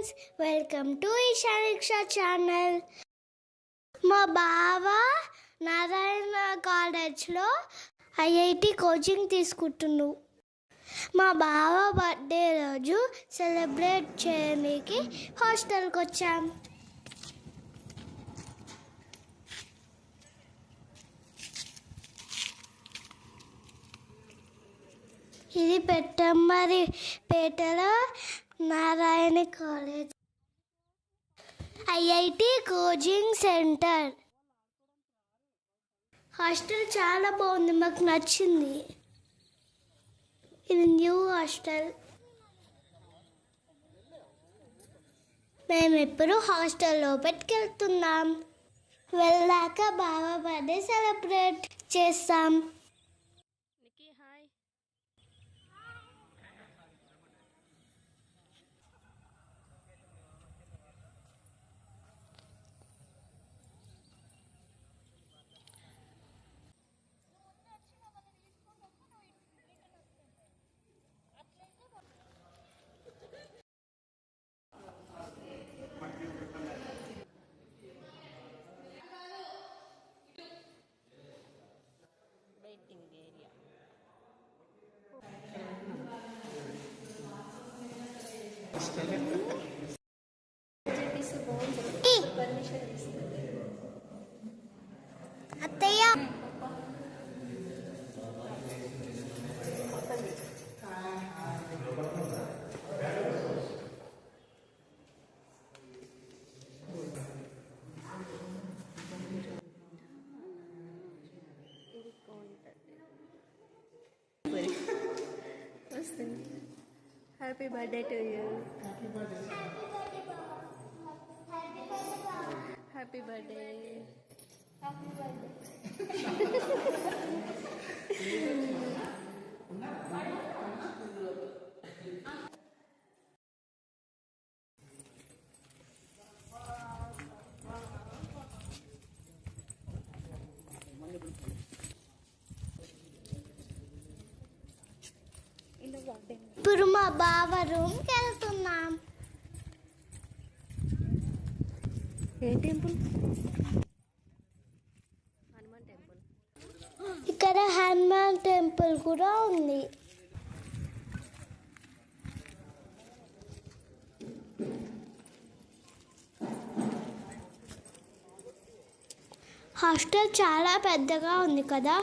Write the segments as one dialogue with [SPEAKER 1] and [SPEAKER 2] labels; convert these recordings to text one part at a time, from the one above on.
[SPEAKER 1] Friends, welcome to Isha channel. మా బావ నారాయణ కాలేజ్లో ఐఐటి కోచింగ్ తీసుకుంటున్నాడు. మా బావ బర్త్డే రోజు సెలబ్రేట్ చేయడానికి హాస్టల్కి వచ్చాం. ఇది పెట్టంబరిపేటలో Narayana college IIT coaching centre. Hostel చాలా బాగుంది, మాకు నచ్చింది. ఇది న్యూ హాస్టల్. మేము ఇప్పుడు హాస్టల్ లోపలికి వెళ్తున్నాం. వెళ్ళాక బావ బర్త్డే సెలబ్రేట్ చేస్తాం. అత్తయ్య,
[SPEAKER 2] happy birthday to you. Happy birthday.
[SPEAKER 1] ఇప్పుడు మా బావ రూమ్కి వెళ్తున్నాం.
[SPEAKER 2] ఏ టెంపుల్? హనుమాన్ టెంపుల్.
[SPEAKER 1] ఇక్కడ హనుమాన్ టెంపుల్ కూడా ఉంది. హాస్టల్ చాలా పెద్దగా ఉంది కదా.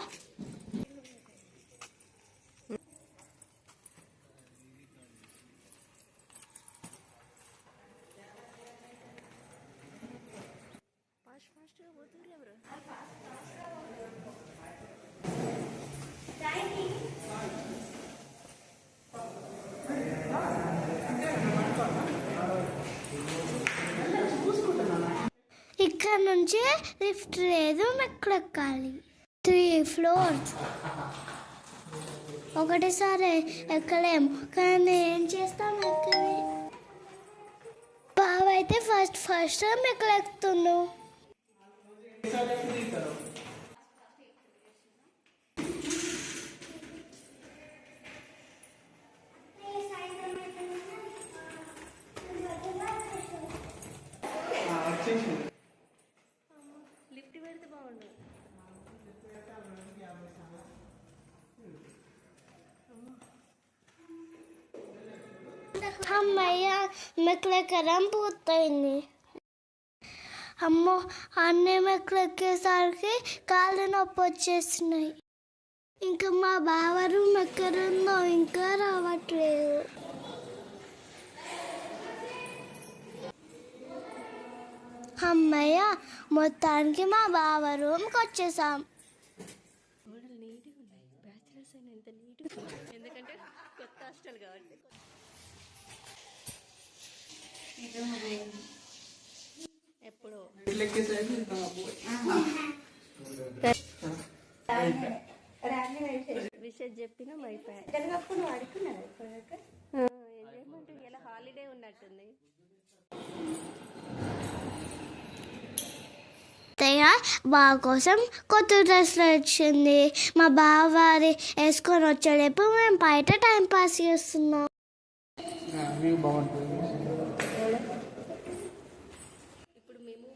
[SPEAKER 1] ఇక్కడ నుంచి లిఫ్ట్ లేదు, మెట్లెక్కాలి. 3 floors ఒకటేసారి ఎక్కలేము, కానీ ఏం చేస్తాం, ఎక్కలే. బావ అయితే ఫస్ట్ మెట్లెక్కుతున్నావు.
[SPEAKER 2] లిఫ్ట్ పెడితే బాగుండు.
[SPEAKER 1] అమ్మయ్య, మెట్లెక్కడం పూర్తయింది. అమ్మో, అన్ని మెట్లెక్కేసరికి కాళ్ళు నొప్పి వచ్చేస్తున్నాయి. ఇంకా మా బావ రూమ్ ఎక్కడుందో ఇంకా రావట్లేదు. అమ్మయ్య, మొత్తానికి మా బావ రూమ్కి వచ్చేసాం.
[SPEAKER 2] బ్యాచిలర్స్ అయినా ఎంత నీట్గా, ఎందుకంటే కొత్త హాస్టల్ కాబట్టి. ఎప్పుడో విషయం చెప్పినా అయిపోయాయి. ఎంజాయ్మెంట్ ఇలా హాలిడే ఉన్నట్టుంది.
[SPEAKER 1] బావ కోసం కొత్త డ్రెస్లు వచ్చింది. మా బావ వేసుకొని వచ్చేటప్పుడు మేము బయట టైం పాస్ చేస్తున్నాం.
[SPEAKER 3] వ్యూ బాగుంటుంది.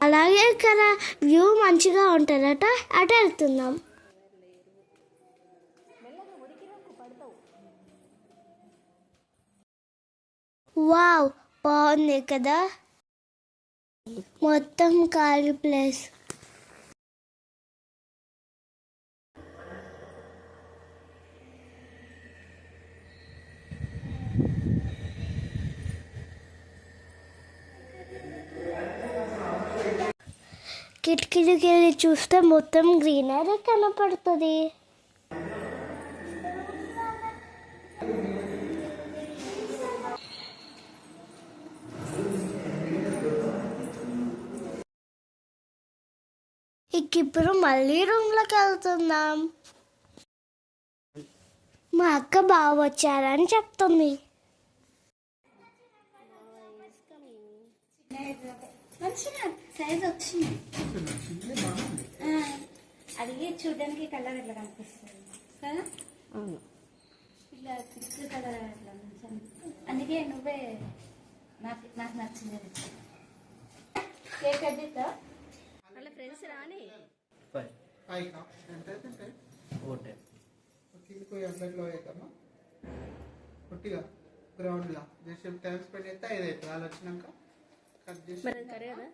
[SPEAKER 1] అలాగే ఇక్కడ వ్యూ మంచిగా ఉంటుందట, అటు వెళ్తున్నాం. వావ్, బాగుంది కదా, మొత్తం ఖాళీ ప్లేస్. కిటికీకి వెళ్ళి చూస్తే మొత్తం గ్రీనరీ కనపడుతుంది. ఇప్పుడు మళ్ళీ రూమ్లోకి వెళ్తున్నాం. మా అక్క బాగా వచ్చారని చెప్తుంది.
[SPEAKER 4] సైజ్ వచ్చింది. అది చూడడానికి కలర్ ఎట్లా కనిపిస్తుంది కదా, ఇలా థిక్ కలర్ అట్లా అందుకే నువ్వే నాకు నచ్చింది. కేక్ అడ్డిస్తా
[SPEAKER 2] వాళ్ళ ఫ్రెండ్స్ రాని
[SPEAKER 3] పొట్టిగా గ్రౌండ్లో జస్ట్ టైం స్పెండ్ అయితే 5 అవుతుంది. వాళ్ళు వచ్చినాక కట్ చేసి
[SPEAKER 2] కరే కదా.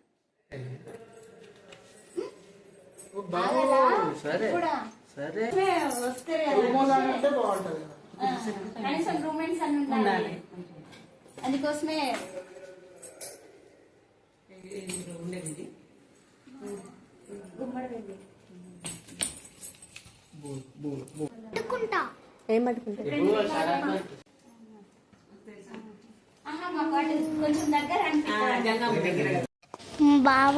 [SPEAKER 3] సరే సరే
[SPEAKER 4] వస్తే
[SPEAKER 3] అంటే బాగుంటుంది.
[SPEAKER 4] కనీసం రూమ్మేట్స్ అని ఉండాలి. అందుకోసమే
[SPEAKER 3] ఉండేది
[SPEAKER 4] గుమ్మడి వెళ్ళి
[SPEAKER 2] ఏం పట్టుకుంటా
[SPEAKER 4] కొంచెం దగ్గర
[SPEAKER 1] బావ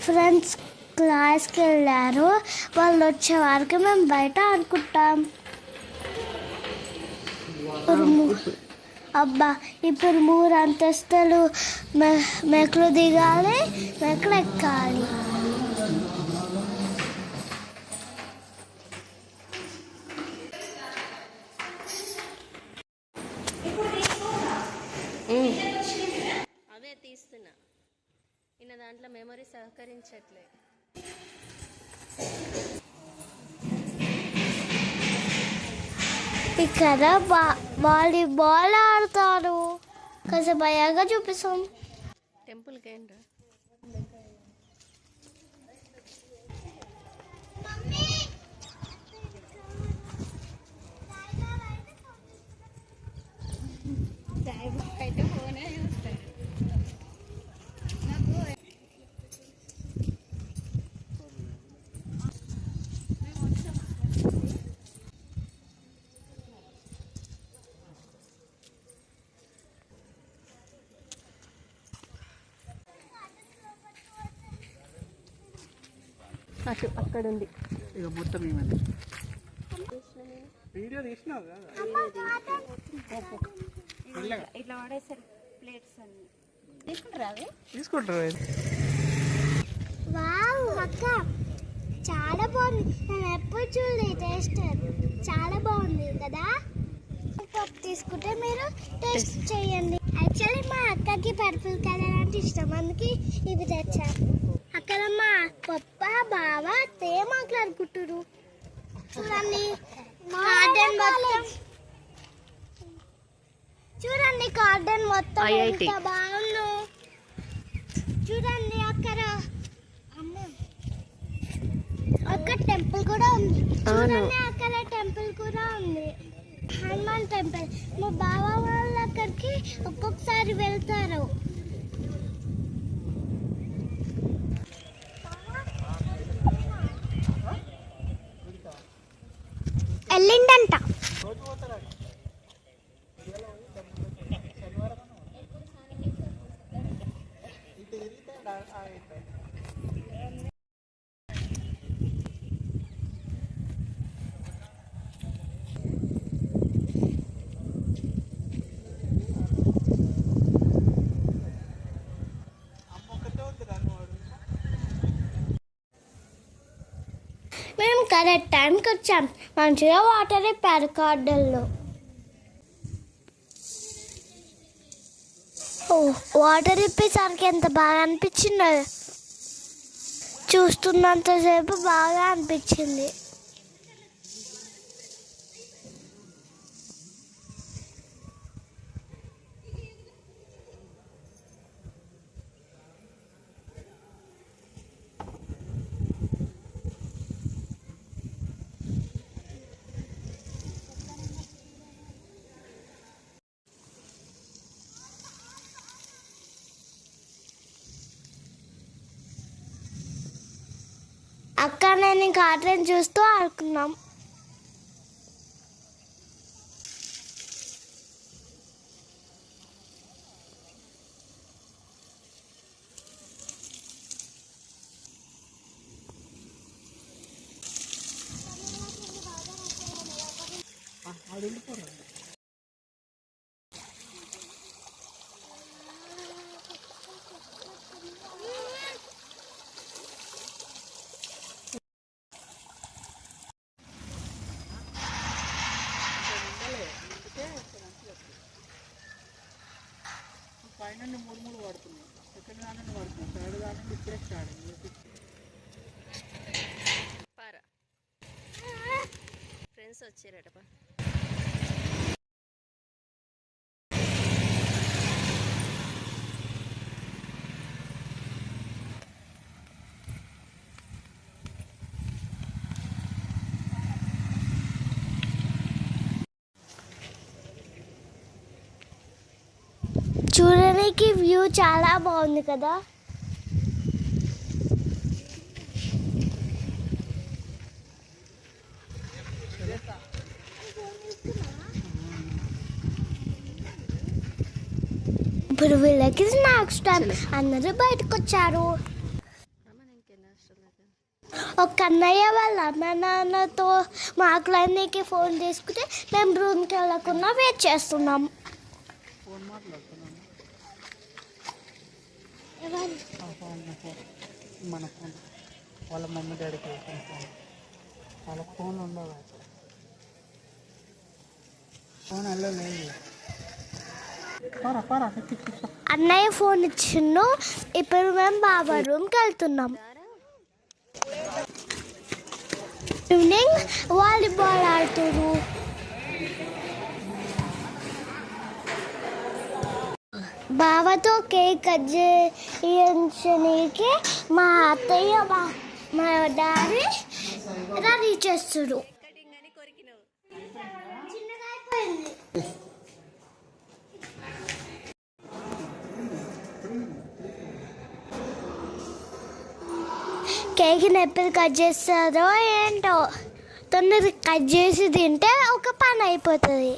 [SPEAKER 1] ఫ్రెండ్స్ క్లాస్కి వెళ్ళారు, వాళ్ళు వచ్చే వరకు మేము బయట ఆడుకుంటాం. అబ్బా, ఇప్పుడు 3 అంతస్తులు మెట్లు దిగాలి, మెట్లు ఎక్కాలి.
[SPEAKER 2] అవే తీస్తున్నా. ఇన్న దాంట్లో మెమరీ సహకరించట్లే.
[SPEAKER 1] ఇక్కడ వాలీబాల్ ఆడతారు. కాసేపు భయంగా చూపిస్తాం.
[SPEAKER 2] టెంపుల్కి ఏంట్రా?
[SPEAKER 4] అయితే ఫోనే చూస్తాను.
[SPEAKER 2] అటు అక్కడ ఉంది.
[SPEAKER 3] ఇక మొత్తం ఏమైంది వీడియో తీసినావు కదా,
[SPEAKER 4] ఇట్లా వాడేసారు ప్లేట్స్ అన్ని తీసుకుంటారా అవి
[SPEAKER 3] తీసుకుంటారు.
[SPEAKER 1] వావ్ అక్క, చాలా బాగుంది. నేను ఎప్పుడు చూడలేదు. టేస్ట్ చాలా బాగుంది కదా. పప్పు తీసుకుంటే మీరు టేస్ట్ చేయండి. యాక్చువల్లీ మా అక్కకి పర్పుల్ కలర్ అంటే ఇష్టం, అందుకే ఇవి తెచ్చాను. అక్కడ మా పప్ప బావ మాట్లాడుకుంటారు. చూడండి గార్డెన్ మొత్తం, చూడండి గార్డెన్ మొత్తం
[SPEAKER 2] IIT.
[SPEAKER 1] ఎంత బాగుందో చూడండి. అక్కడ అక్కడ టెంపుల్ కూడా ఉంది. చూడండి అక్కడ టెంపుల్ కూడా ఉంది, హనుమాన్ టెంపుల్. మా బావ వాళ్ళు అక్కడికి ఒక్కొక్కసారి వెళ్తారు. వెళ్ళిండంట. మేము కరెక్ట్ టైంకి వచ్చాం. మంచిగా వాటర్ ఇప్పారు గార్డెన్లో. వాటర్ ఇప్పేసరికి ఎంత బాగా అనిపించిందో, చూస్తున్నంతసేపు బాగా అనిపించింది. అక్క నేను ఇంకా ఆటలను చూస్తూ ఆడుకున్నాం.
[SPEAKER 3] పైన 3 పడుతున్నాయి, సెకండ్ దాని పడుతున్నాయి, థర్డ్ దాని ఇప్పుడే స్టార్ట్.
[SPEAKER 2] పారా ఫ్రెండ్స్ వచ్చారట.
[SPEAKER 1] చూడడానికి వ్యూ చాలా బాగుంది కదా. ఇప్పుడు వీళ్ళకి స్నాక్స్ టైం, అందరూ బయటకు వచ్చారు. ఒక అన్నయ్య వాళ్ళ అమ్మ నాన్నతో మాట్లాడడానికి ఫోన్ తీసుకుంటే మేము రూమ్కి వెళ్ళకుండా వెయిట్ చేస్తున్నాం.
[SPEAKER 3] ఫోన్ మాట్లాడుతున్నాను, మన ఫోన్ వాళ్ళ మమ్మీ డాడీకి ఫోన్, వాళ్ళ ఫోన్ ఉండవు, ఫోన్ వెళ్ళలేదు.
[SPEAKER 1] అన్నయ్య ఫోన్ ఇచ్చిండు. ఇప్పుడు మేము బాబా రూమ్కి వెళ్తున్నాం. ఈవినింగ్ వాలీబాల్ ఆడుతున్నారు. బావతో కేక్ కట్ చేయించడానికి మా అత్తయ్య మా డాడీ రెడీ చేస్తున్నారు.
[SPEAKER 2] కటింగ్ అని కొరికినావు.
[SPEAKER 1] చిన్నగా అయిపోయింది. కేక్ని ఎప్పుడు కట్ చేస్తారో ఏంటో, తొందరగా కట్ చేసి తింటే ఒక పని అయిపోతుంది.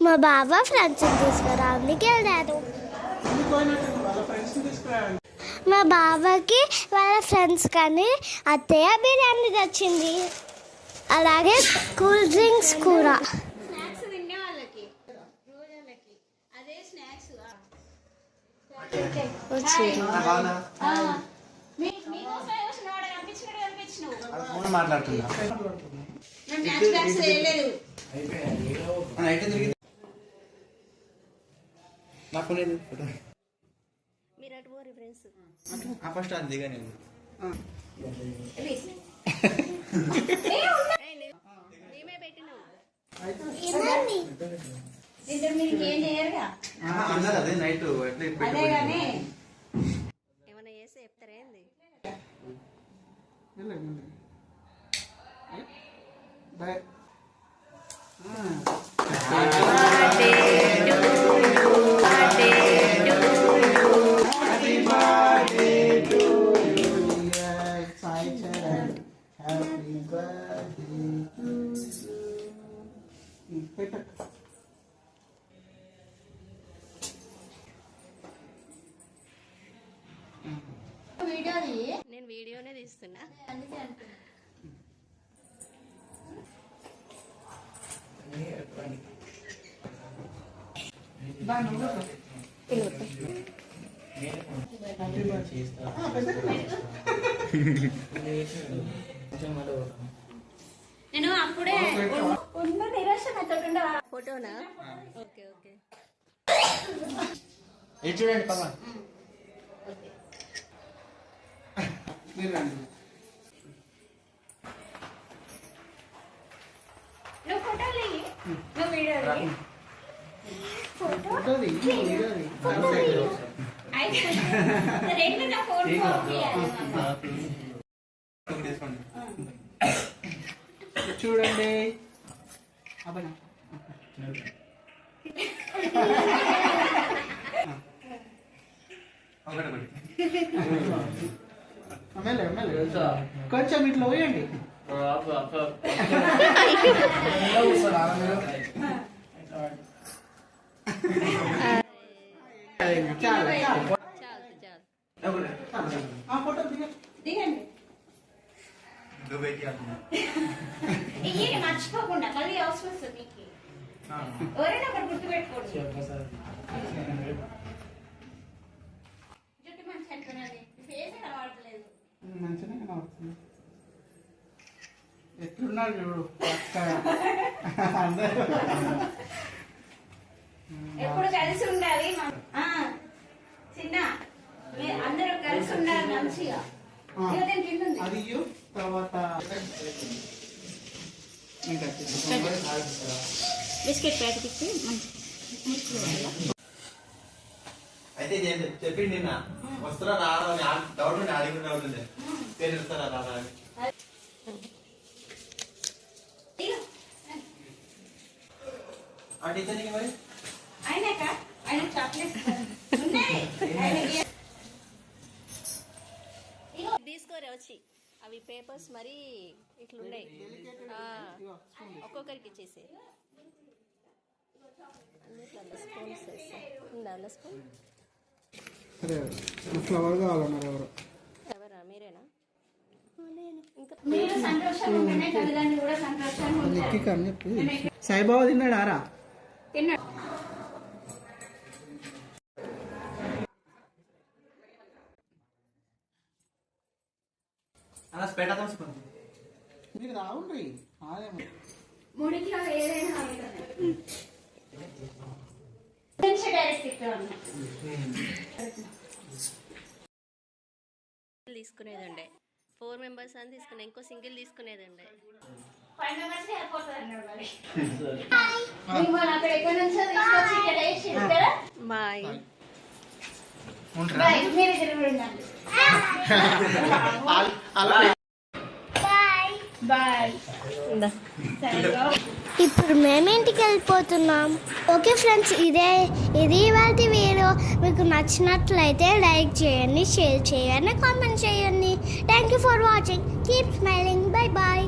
[SPEAKER 1] మా బావ ఫ్రెండ్స్ తీసుకురావడానికి వెళ్ళారు. మా బావకి వాళ్ళ ఫ్రెండ్స్ కానీ అత్తయ్య బిర్యానీ తెచ్చింది, అలాగే కూల్ డ్రింక్స్ కూడా.
[SPEAKER 3] మాట్లాడుతున్నా
[SPEAKER 2] మీరు అటు పోరు ఫ్రెండ్స్.
[SPEAKER 5] ఫస్ట్ అది దిగా నేను
[SPEAKER 2] మేమే పెట్టినావు.
[SPEAKER 5] అన్నారు అదే నైట్ ఎట్లా
[SPEAKER 2] ఏమైనా చేస్తే చెప్తారా ఏంది?
[SPEAKER 3] బాయ్.
[SPEAKER 2] నేను వీడియోనే తీస్తున్నా.
[SPEAKER 4] నేను అప్పుడే
[SPEAKER 2] ఫోటోనా ఓకే ఓకే
[SPEAKER 5] ఇది చూడండి పాప
[SPEAKER 3] మీరు రండి.
[SPEAKER 4] నువ్వు ఫోటోలు ఇయ్యి. నువ్వు వీడియోలు ఇయ్యి.
[SPEAKER 3] ఫోటో తీయి, వీడియో తీయి.
[SPEAKER 4] అయితే రెండు నా ఫోన్ పంపియాలి
[SPEAKER 5] తీసుకోండి
[SPEAKER 3] చూడండి అబ్బనా
[SPEAKER 5] ఒకటి
[SPEAKER 3] ఎమ్మెల్యే కొంచెం ఇట్లా పోయండి. చాలు చాలు.
[SPEAKER 2] చాలు చాలు
[SPEAKER 3] ఆ ఫోటో దిగండి.
[SPEAKER 4] దిగండి
[SPEAKER 5] దుబాయ్కి
[SPEAKER 4] ఇయ్యి మర్చిపోకుండా మళ్ళీ అవసరం వస్తుంది మీకు ఎవరైనా ఒకటి గుర్తుపెట్టుకోండి జుట్టు మంచి అంటున్నది ఫేస్ కనబడట్లేదు
[SPEAKER 3] మంచిగా కనబడుతుంది. ఎట్లున్నాడు చూడు పక్కగా. అందరూ
[SPEAKER 4] ఎప్పుడు కలిసి ఉండాలి చిన్న మీరు అందరూ కలిసి ఉండాలి మంచిగా ఇదిగో దీనికి తింటుంది
[SPEAKER 3] అది ఇయ్యు. తర్వాత ఇంకా
[SPEAKER 4] బిస్కెట్ ప్యాకెట్ ఇచ్చి
[SPEAKER 5] అయితే చెప్పింది నిన్న వస్తారా రారా అని డౌట్ ఉండే అడిగిన డౌట్ ఉంది పేరు వస్తారా రారా అని ఆ టీచర్కి మరి
[SPEAKER 4] అయినాక ఆయన చాక్లెట్స్ ఉన్నాయి
[SPEAKER 2] తీసుకోరే వచ్చి అవి పేపర్స్ మరి ఇట్లున్నాయి ఒక్కొక్కరికి ఇచ్చేసి స్పూన్స్ ఉందా స్పూన్
[SPEAKER 3] సరే ఫ్లవర్ కావాలన్నారు ఎవరు.
[SPEAKER 2] ఎవరా మీరేనా ఇంకా
[SPEAKER 4] మీరు సంతోషంగా ఉంటేనే తల్లిదండ్రులు కూడా సంతోషంగా ఉంటారు
[SPEAKER 3] లెక్కి అని చెప్పి సాయిబాబా తిన్నాడారా?
[SPEAKER 4] తిన్నాడు
[SPEAKER 5] అలా స్పేట తీసుకుంది
[SPEAKER 3] మీరు రావుండ్రి అదేమో
[SPEAKER 4] మూడిట్లో ఏదైనా అవుతుంది డైరెక్ట్ ఇక్కడ
[SPEAKER 2] తీసుకునేదండే 4 మెంబర్స్ అని తీసుకునే ఇంకో సింగిల్ తీసుకునేదండే
[SPEAKER 4] 5 మెంబర్స్ అయిపోతుంది మిమ్మల్ని అక్కడ ఎక్కడ నుంచో తీసుకొచ్చి ఇక్కడ వేసి ఇక్కడ
[SPEAKER 2] బాయ్
[SPEAKER 4] బాయ్ మీరు ఇక్కడ ఉండండి
[SPEAKER 1] బాయ్.
[SPEAKER 4] బాయ్
[SPEAKER 2] ఇందా
[SPEAKER 4] సరిగా
[SPEAKER 1] ఇప్పుడు మేము ఇంటికి వెళ్ళిపోతున్నాం. ఓకే ఫ్రెండ్స్, ఇది వాటి వీడియో. మీకు నచ్చినట్లయితే లైక్ చేయండి, షేర్ చేయండి, కామెంట్ చేయండి. Thank you for watching. Keep smiling. Bye bye.